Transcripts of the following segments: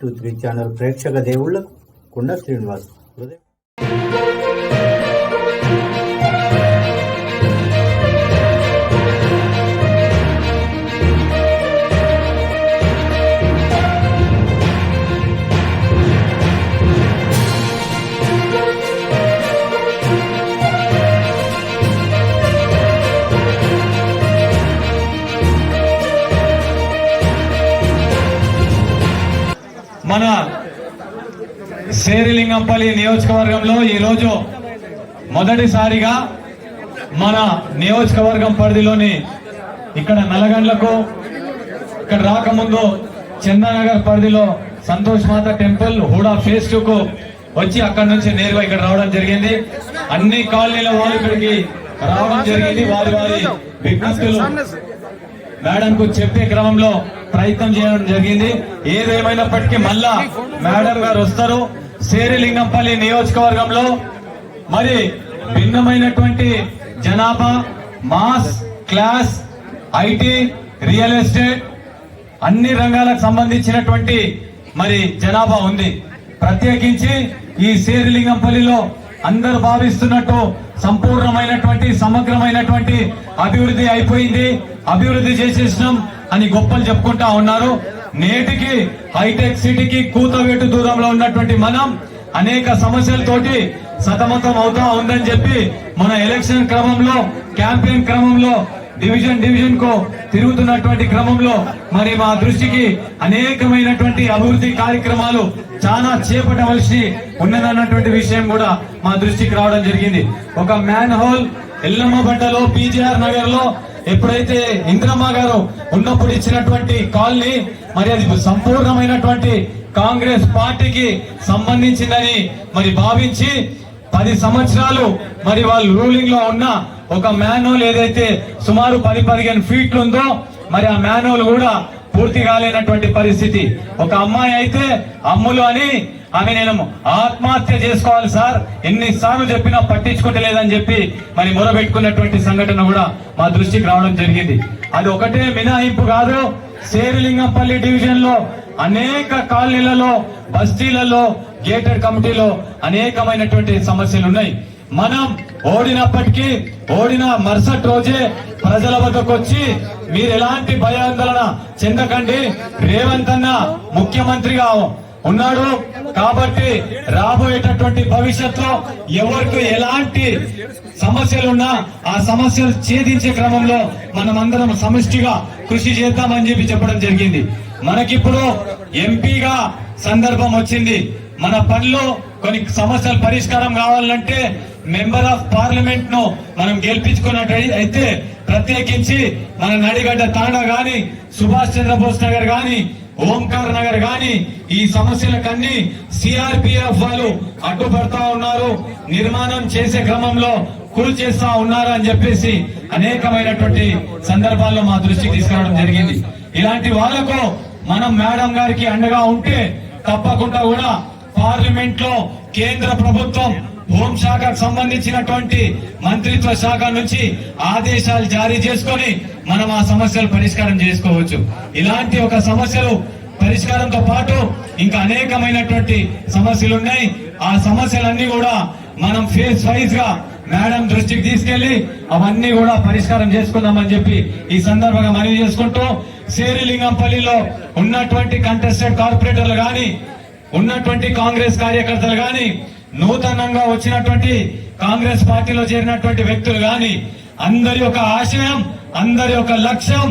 623 channel ప్రేక్షక దేవుళ్లకు కొండ శ్రీనివాస్ హృదయం. మన శేరిలింగంపల్లి నియోజకవర్గంలో ఈరోజు మొదటిసారిగా మన నియోజకవర్గం పరిధిలోని ఇక్కడ నల్లగండ్లకు ఇక్కడ రాకముందు చందానగర్ పరిధిలో సంతోష్ మాత టెంపుల్ హుడా ఫేజ్ 2 కు వచ్చి అక్కడ నుంచి నేరుగా ఇక్కడ రావడం జరిగింది. అన్ని కాలనీల వాళ్ళు ఇక్కడికి రావడం జరిగింది. వారి వారి విజ్ఞప్తులు మేడం కు చెప్పే క్రమంలో ప్రయత్నం చేయడం జరిగింది. ఏదేమైనప్పటికీ మళ్ళా మేడం గారు వస్తారు. శేరిలింగంపల్లి నియోజకవర్గంలో మరి భిన్నమైనటువంటి జనాభా, mass, class, IT, real estate అన్ని రంగాలకు సంబంధించినటువంటి మరి జనాభా ఉంది. ప్రత్యేకించి ఈ శేరిలింగంపల్లిలో అందరూ భావిస్తున్నట్టు సంపూర్ణమైనటువంటి సమగ్రమైనటువంటి అభివృద్ధి అయిపోయింది, అభివృద్ధి చేసేసినాం అని గొప్పలు చెప్పుకుంటా ఉన్నారు. నేటికి హైటెక్ సిటీకి కూతవేటు దూరంలో ఉన్నటువంటి మనం అనేక సమస్యలతోటి సతమతం అవుతా ఉందని చెప్పి మన ఎలక్షన్ క్రమంలో, క్యాంపెయిన్ క్రమంలో, డివిజన్ కు తిరుగుతున్నటువంటి క్రమంలో మరి మా దృష్టికి అనేకమైనటువంటి అభివృద్ధి కార్యక్రమాలు చాలా చేపట్టవలసి ఉన్నదన్నటువంటి విషయం కూడా మా దృష్టికి రావడం జరిగింది. ఒక మ్యాన్ హోల్ ఎల్లమ్మబండలో పీజీఆర్ నగర్ లో ఎప్పుడైతే ఇంద్రమ్మ గారు ఉన్నప్పుడు ఇచ్చినటువంటి కాలనీ మరి అది సంపూర్ణమైనటువంటి కాంగ్రెస్ పార్టీకి సంబంధించిందని మరి భావించి 10 సంవత్సరాలు మరి వాళ్ళు రూలింగ్ లో ఉన్న ఒక మ్యాన్హోల్ ఏదైతే సుమారు 10-15 ఫీట్లు ఉందో మరి ఆ మ్యాన్హోల్ కూడా పూర్తి కాలేనటువంటి పరిస్థితి. ఒక అమ్మాయి అయితే అమ్ములు అని ఆమె నేను ఆత్మహత్య చేసుకోవాలి సార్ ఎన్నిసార్లు చెప్పినా పట్టించుకోవట్లేదని చెప్పి మరి మొరబెట్టుకున్నటువంటి సంఘటన కూడా మా దృష్టికి రావడం జరిగింది. అది ఒకటే మినహాయింపు కాదు. శేరిలింగంపల్లి డివిజన్ లో అనేక కాలనీలలో, బస్తీలలో, గేటెడ్ కమిటీలో అనేకమైనటువంటి సమస్యలు ఉన్నాయి. మనం ఓడినప్పటికీ ఓడిన మరుసటి రోజే ప్రజల వద్దకు వచ్చి మీరు ఎలాంటి భయాందోళన చెందకండి, రేవంత్ అన్న ముఖ్యమంత్రిగా ఉన్నాడు కాబట్టి రాబోయేటటువంటి భవిష్యత్తులో ఎవరికి ఎలాంటి సమస్యలున్నా ఆ సమస్యలు ఛేదించే క్రమంలో మనం అందరం సమిష్టిగా కృషి చేద్దామని చెప్పడం జరిగింది. మనకిప్పుడు ఎంపీగా సందర్భం వచ్చింది. మన పనిలో కొన్ని సమస్యలు పరిష్కారం కావాలంటే మెంబర్ ఆఫ్ పార్లమెంట్ ను మనం గెలిపించుకున్నట్టయితే ప్రత్యేకించి మన నడిగడ్డ తాండా గాని, సుభాష్ చంద్రబోస్ నగర్ గాని, ఓంకార్ నగర్ గాని ఈ సమస్యలకన్నీ సిఆర్పిఎఫ్ వాళ్ళు అడ్డుపడతా ఉన్నారు, నిర్మాణం చేసే క్రమంలో కూల్చేస్తా ఉన్నారు అని చెప్పేసి అనేకమైనటువంటి సందర్భాల్లో మా దృష్టికి తీసుకురావడం జరిగింది. ఇలాంటి వాళ్లకు మనం మేడం గారికి అండగా ఉంటే తప్పకుండా కూడా పార్లమెంట్ లో కేంద్ర ప్రభుత్వం హోంశాఖకు సంబంధించినటువంటి మంత్రిత్వ శాఖ నుంచి ఆదేశాలు జారీ చేసుకొని మనం ఆ సమస్యలు పరిష్కారం చేసుకోవచ్చు. ఇలాంటి ఒక సమస్యలు పరిష్కారంతో పాటు ఇంకా అనేకమైనటువంటి సమస్యలు ఉన్నాయి. ఆ సమస్యలన్నీ కూడా మనం ఫేజ్ వైజ్ గా మేడం దృష్టికి తీసుకెళ్లి అవన్నీ కూడా పరిష్కారం చేసుకుందామని చెప్పి ఈ సందర్భంగా మనవి చేసుకుంటూ శేరిలింగంపల్లిలో ఉన్నటువంటి కంటెస్టెడ్ కార్పొరేటర్లు గాని, ఉన్నటువంటి కాంగ్రెస్ కార్యకర్తలు గాని, నూతనంగా వచ్చినటువంటి కాంగ్రెస్ పార్టీలో చేరినటువంటి వ్యక్తులు గాని అందరి యొక్క ఆశయం, అందరి యొక్క లక్ష్యం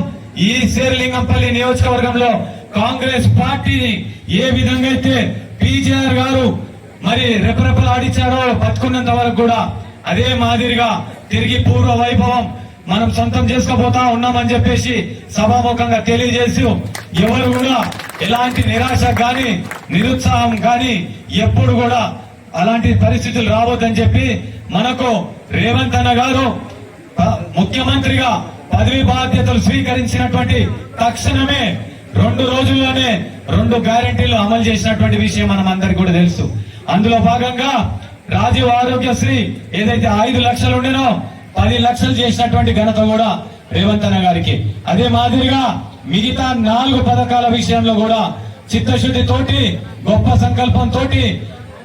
ఈ శేరిలింగంపల్లి నియోజకవర్గంలో కాంగ్రెస్ పార్టీని ఏ విధంగా అయితే పీజీఆర్ గారు మరి రెపరెపలాడిచ్చారో బతుకున్నంత వరకు కూడా అదే మాదిరిగా తిరిగి పూర్వ వైభవం మనం సొంతం చేసుకోబోతా ఉన్నామని చెప్పేసి సభాముఖంగా తెలియజేసి ఎవరు కూడా ఎలాంటి నిరాశ గాని, నిరుత్సాహం గాని ఎప్పుడు కూడా అలాంటి పరిస్థితులు రావద్దని చెప్పి మనకు రేవంత్ అన్న గారు ముఖ్యమంత్రిగా పదవి బాధ్యతలు స్వీకరించినటువంటి తక్షణమే 2 రోజుల్లోనే 2 గ్యారెంటీలు అమలు చేసినటువంటి విషయం మనం అందరికి కూడా తెలుసు. అందులో భాగంగా రాజీవ్ ఆరోగ్యశ్రీ ఏదైతే 5 లక్షలు ఉండేనో 10 లక్షలు చేసినటువంటి ఘనత కూడా రేవంత్ అన్న గారికి. అదే మాదిరిగా మిగతా 4 పథకాల విషయంలో కూడా చిత్తశుద్ధితోటి గొప్ప సంకల్పంతో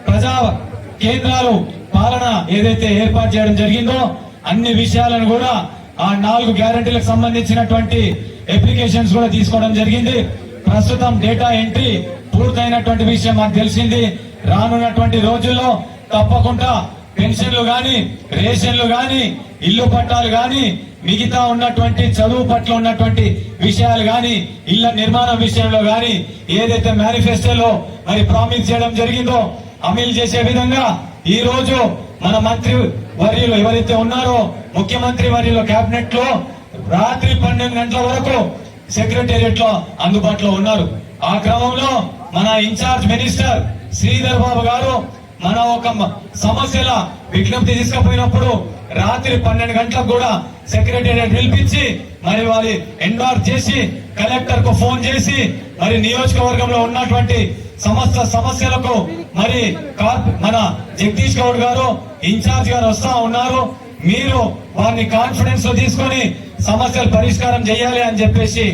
ప్రజా కేంద్రాలు పాలన ఏదైతే ఏర్పాటు చేయడం జరిగిందో అన్ని విషయాలను కూడా ఆ 4 గ్యారెంటీలకు సంబంధించినటువంటి అప్లికేషన్స్ కూడా తీసుకోవడం జరిగింది. ప్రస్తుతం డేటా ఎంట్రీ పూర్తయినటువంటి విషయం మాకు తెలిసింది. రానున్నటువంటి రోజుల్లో తప్పకుండా పెన్షన్లు గాని, రేషన్లు గాని, ఇల్లు పట్టాలు గాని, మిగతా ఉన్నటువంటి చదువు పట్ల ఉన్నటువంటి విషయాలు గాని, ఇళ్ల నిర్మాణం విషయంలో గాని ఏదైతే మేనిఫెస్టోలో మరి ప్రామిస్ చేయడం జరిగిందో అమలు చేసే విధంగా ఈ రోజు మన మంత్రి వర్యులు ఎవరైతే ఉన్నారో ముఖ్యమంత్రి వర్యులు కేబినెట్ లో రాత్రి 12 గంటల వరకు సెక్రటేరియట్ లో అందుబాటులో ఉన్నారు. ఆ క్రమంలో మన ఇన్ఛార్జ్ మినిస్టర్ శ్రీధర్ బాబు గారు మన ఒక సమస్యల విజ్ఞప్తి తీసుకుపోయినప్పుడు రాత్రి 12 గంటలకు కూడా సెక్రటేరియట్ పిలిపించి మరి వారి ఎండార్స్ చేసి కలెక్టర్ కు ఫోన్ చేసి మరి నియోజకవర్గంలో ఉన్నటువంటి సమస్త సమస్యలకు మరి మన జగదీష్ గౌడ్ గారు ఇన్ఛార్జ్ గారు వస్తా ఉన్నారు, మీరు వారిని కాన్ఫిడెన్స్ లో తీసుకొని సమస్యలు పరిష్కారం చేయాలి అని చెప్పేసి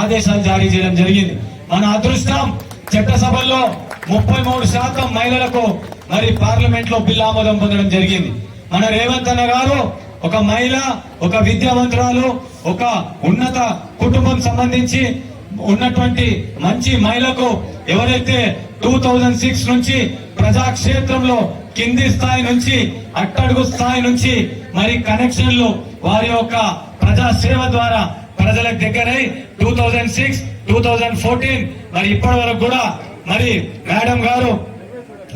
ఆదేశాలు జారీ చేయడం జరిగింది. మన అదృష్టం చట్టసభల్లో 33% మహిళలకు మరి పార్లమెంట్ లో బిల్ ఆమోదం పొందడం జరిగింది. మన రేవంత్ అన్న గారు ఒక మహిళ, ఒక విద్యావంతురాలు, ఒక ఉన్నత కుటుంబం సంబంధించి ఉన్నటువంటి మంచి మహిళకు ఎవరైతే 2006 నుంచి ప్రజాక్షేత్రంలో కింది స్థాయి నుంచి అట్టడుగు స్థాయి నుంచి మరి కనెక్షన్లు వారి యొక్క ప్రజా సేవ ద్వారా ప్రజలకు దగ్గరై 2006, 2014 మరి ఇప్పటి వరకు కూడా మరి మేడం గారు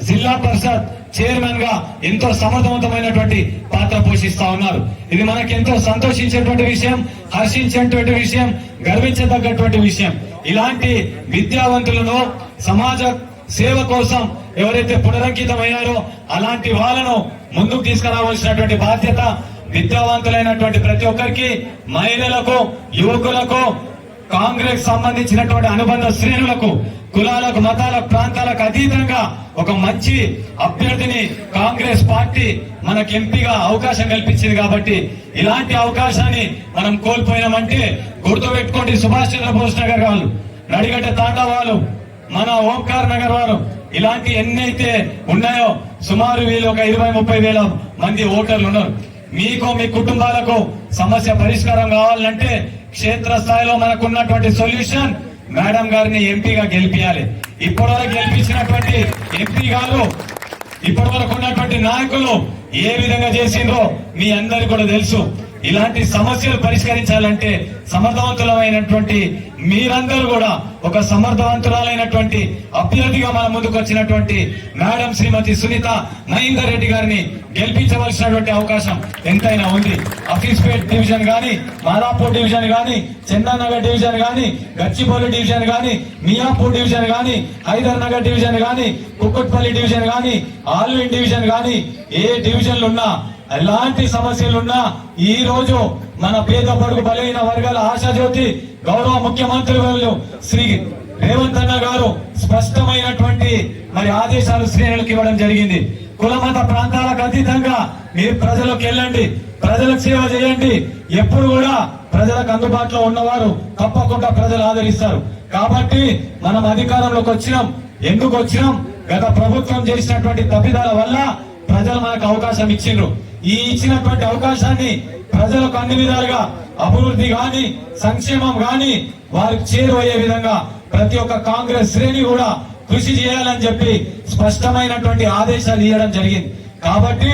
జిల్లా పరిషత్ చైర్మన్ గా ఎంతో సమర్థవంతమైనటువంటి పాత్ర పోషిస్తా ఉన్నారు. ఇది మనకి ఎంతో సంతోషించేటువంటి విషయం, హర్షించేటువంటి విషయం, గర్వించదగ్గటువంటి విషయం. ఇలాంటి విద్యావంతులను సమాజ సేవ కోసం ఎవరైతే పునరంకితమయ్యారో అలాంటి వాళ్ళను ముందుకు తీసుకురావాల్సినటువంటి బాధ్యత విద్యావంతులైనటువంటి ప్రతి ఒక్కరికి, మహిళలకు, యువకులకు, కాంగ్రెస్ సంబంధించినటువంటి అనుబంధ శ్రేణులకు, కులాలకు, మతాలకు, ప్రాంతాలకు అతీతంగా ఒక మంచి అభ్యర్థిని కాంగ్రెస్ పార్టీ మనకు ఎంపీగా అవకాశం కల్పించింది. కాబట్టి ఇలాంటి అవకాశాన్ని మనం కోల్పోయినామంటే గుర్తుపెట్టుకోండి, సుభాష్ చంద్రబోస్ నగర్ వాళ్ళు, నడిగడ్డ తాండా వాళ్ళు, మన ఓంకార్ నగర్ వారు, ఇలాంటి ఎన్నైతే ఉన్నాయో సుమారు వీళ్ళు ఒక 20-30 వేల మంది ఓటర్లు ఉన్నారు. మీకు మీ కుటుంబాలకు సమస్య పరిష్కారం కావాలంటే క్షేత్రస్థాయిలో మనకున్నటువంటి సొల్యూషన్ మేడం గారిని ఎంపీగా గెలిపించాలి. ఇప్పటివరకు గెలిపించినటువంటి ఎంపీ గారు, ఇప్పటి వరకు ఉన్నటువంటి నాయకులు ఏ విధంగా చేసిండ్రో మీ అందరికీ కూడా తెలుసు. ఇలాంటి సమస్యలు పరిష్కరించాలంటే సమర్థవంతులమైనటువంటి మీరందరూ కూడా ఒక సమర్థవంతురాలైనటువంటి అభ్యర్థిగా మన ముందుకు వచ్చినటువంటి మేడం శ్రీమతి సునీత మహేందర్ రెడ్డి గారిని గెలిపించవలసినటువంటి అవకాశం ఎంతైనా ఉంది. అఫీస్పేట్ డివిజన్ గాని, మాదాపూర్ డివిజన్ గాని, చందానగర్ డివిజన్ గాని, గచ్చిబౌలి డివిజన్ గాని, మియాపూర్ డివిజన్ గాని, హైదర్ నగర్ డివిజన్ గాని, కుక్కట్పల్లి డివిజన్ గాని, ఆల్విన్ డివిజన్ గాని, ఏ డివిజన్లు ఉన్నా ఎలాంటి సమస్యలున్నా ఈ రోజు మన పేద బడుగు బలైన వర్గాల ఆశాజ్యోతి గౌరవ ముఖ్యమంత్రి వర్యులు శ్రీ రేవంత్ అన్న గారు స్పష్టమైనటువంటి మరి ఆదేశాలు శ్రేణులకు ఇవ్వడం జరిగింది. కులమత ప్రాంతాలకు అతీతంగా మీరు ప్రజలకు వెళ్ళండి, ప్రజలకు సేవ చేయండి. ఎప్పుడు కూడా ప్రజలకు అందుబాటులో ఉన్నవారు తప్పకుండా ప్రజలు ఆదరిస్తారు. కాబట్టి మనం అధికారంలోకి వచ్చినాం. ఎందుకు వచ్చినాం? గత ప్రభుత్వం చేసినటువంటి తప్పిదాల వల్ల ప్రజలు మనకు అవకాశం ఇచ్చిండ్రు. ఈ ఇచ్చినటువంటి అవకాశాన్ని ప్రజలకు అన్ని విధాలుగా అభివృద్ధి గాని, సంక్షేమం గాని వారికి చేరువయ్యే విధంగా ప్రతి ఒక్క కాంగ్రెస్ శ్రేణి కూడా కృషి చేయాలని చెప్పి స్పష్టమైనటువంటి ఆదేశాలు ఇవ్వడం జరిగింది. కాబట్టి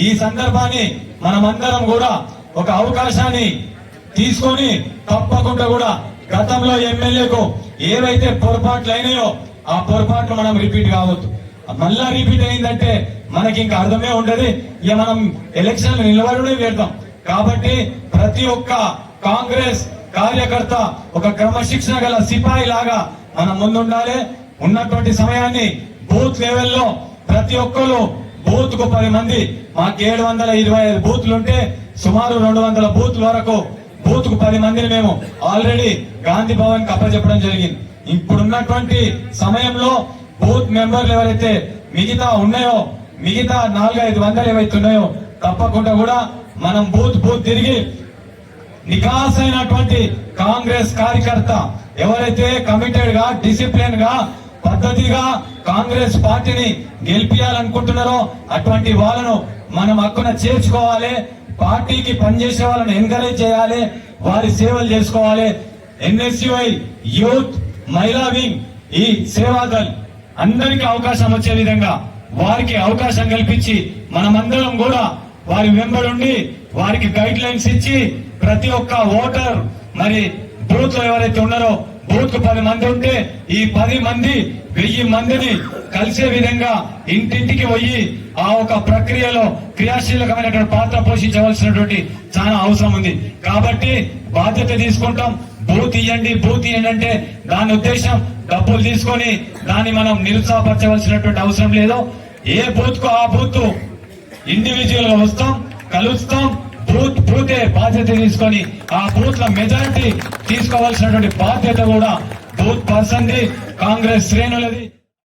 ఈ సందర్భాన్ని మనమందరం కూడా ఒక అవకాశాన్ని తీసుకొని తప్పకుండా కూడా గతంలో ఎమ్మెల్యేకు ఏవైతే పొరపాట్లు అయినాయో ఆ పొరపాట్లు మనం రిపీట్ కావద్దు. మళ్ళా రిపీట్ అయిందంటే మనకి ఇంకా అర్థమే ఉండదు. ఇక మనం ఎలక్షన్లు నిలబడే పెడతాం. కాబట్టి ప్రతి ఒక్క కాంగ్రెస్ కార్యకర్త ఒక క్రమశిక్షణ గల సిపాయి లాగా మనం ముందుండాలి. ఉన్నటువంటి సమయాన్ని బూత్ లెవెల్లో ప్రతి ఒక్కరు బూత్ కు 10 మంది, మాకు 725 బూత్లు ఉంటే సుమారు 200 బూత్ల వరకు బూత్ కు 10 మందిని మేము ఆల్రెడీ గాంధీ భవన్ కి అప్పచెప్పడం జరిగింది. ఇప్పుడున్నటువంటి సమయంలో బూత్ మెంబర్లు ఎవరైతే మిగతా ఉన్నాయో, మిగతా 400-500 ఏవైతే ఉన్నాయో తప్పకుండా కూడా మనం బూత్ తిరిగి నికాసైనటువంటి కాంగ్రెస్ కార్యకర్త ఎవరైతే కమిటెడ్ గా డిసిప్లిన్ గా పద్ధతిగా కాంగ్రెస్ పార్టీని గెలిపించాలనుకుంటున్నారో అటువంటి వాళ్ళను మనం హక్కున చేర్చుకోవాలి. పార్టీకి పనిచేసే వాళ్ళని ఎంకరేజ్ చేయాలి, వారి సేవలు చేసుకోవాలి. ఎన్ఎస్యుఐ యూత్ మహిళా వింగ్ ఈ సేవాదల్ అందరికీ అవకాశం వచ్చే విధంగా వారికి అవకాశం కల్పించి మనమందరం కూడా వారి వెంబడుండి వారికి గైడ్ లైన్స్ ఇచ్చి ప్రతి ఒక్క ఓటర్ మరి బూత్ లో ఎవరైతే ఉన్నారో బూత్ కు 10 మంది ఉంటే ఈ 10 మంది 1000 మందిని కలిసే విధంగా ఇంటింటికి పోయి ఆ ఒక ప్రక్రియలో క్రియాశీలకమైనటువంటి పాత్ర పోషించవలసినటువంటి చాలా అవసరం ఉంది. కాబట్టి బాధ్యత తీసుకుంటాం. బూత్ ఇయ్యండి అంటే దాని ఉద్దేశం డబ్బులు తీసుకొని దాన్ని మనం నిరుత్సాహపరచవలసినటువంటి అవసరం లేదు. ఏ బూత్ కు ఆ బూత్ ఇండివిజువల్ గా వస్తాం, కలుస్తాం. బూతే బాధ్యత తీసుకొని ఆ బూత్ లో మెజారిటీ తీసుకోవాల్సినటువంటి బాధ్యత కూడా బూత్ పర్సన్ ది, కాంగ్రెస్ శ్రేణులది.